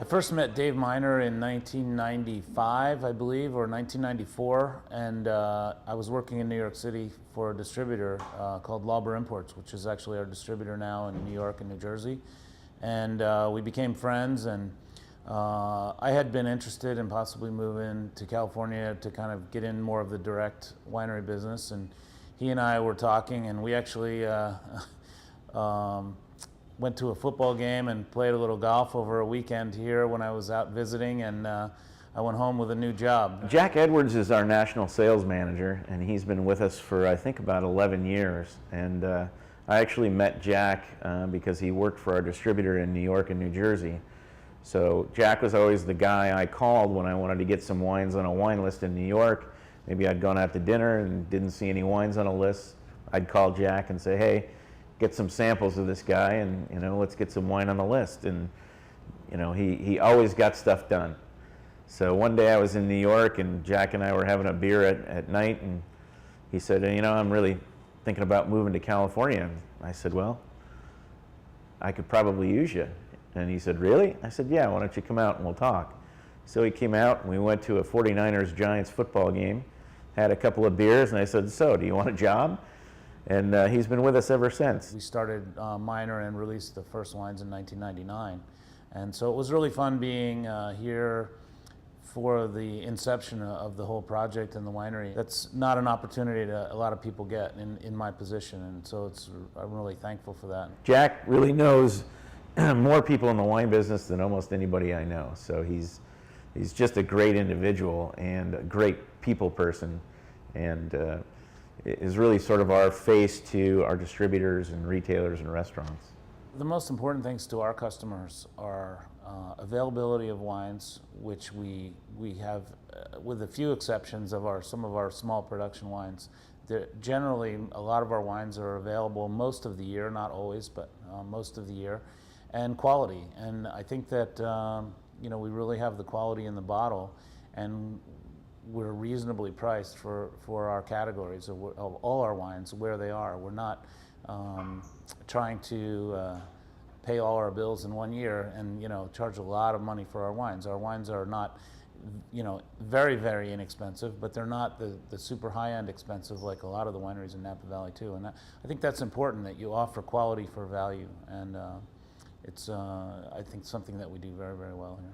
I first met Dave Miner in 1995, I believe, or 1994, and I was working in New York City for a distributor called Lauber Imports, which is actually our distributor now in New York and New Jersey. And we became friends, and I had been interested in possibly moving to California to kind of get in more of the direct winery business, and he and I were talking, and we actually went to a football game and played a little golf over a weekend here when I was out visiting, and I went home with a new job. Jack Edwards is our national sales manager, and he's been with us for I think about 11 years. And I actually met Jack because he worked for our distributor in New York and New Jersey. So Jack was always the guy I called when I wanted to get some wines on a wine list in New York. Maybe I'd gone out to dinner and didn't see any wines on a list. I'd call Jack and say, hey, get some samples of this guy, and let's get some wine on the list. And he always got stuff done. So one day I was in New York, and Jack and I were having a beer at night, and he said, I'm really thinking about moving to California. And I said, well, I could probably use you. And he said, really? I said, yeah, why don't you come out and we'll talk. So he came out, and we went to a 49ers Giants football game, had a couple of beers, and I said, so do you want a job? And he's been with us ever since. We started Miner and released the first wines in 1999. And so it was really fun being here for the inception of the whole project and the winery. That's not an opportunity that a lot of people get in my position, and so I'm really thankful for that. Jack really knows more people in the wine business than almost anybody I know. So he's just a great individual and a great people person, and is really sort of our face to our distributors and retailers and restaurants. The most important things to our customers are availability of wines, which we have, with a few exceptions of some of our small production wines. Generally, a lot of our wines are available most of the year, not always, but most of the year, and quality. And I think that we really have the quality in the bottle, and we're reasonably priced for our categories of all our wines where they are. We're not trying to pay all our bills in one year and charge a lot of money for our wines. Our wines are not very, very inexpensive, but they're not the super high-end expensive like a lot of the wineries in Napa Valley too. And I think that's important, that you offer quality for value, and it's I think something that we do very, very well here.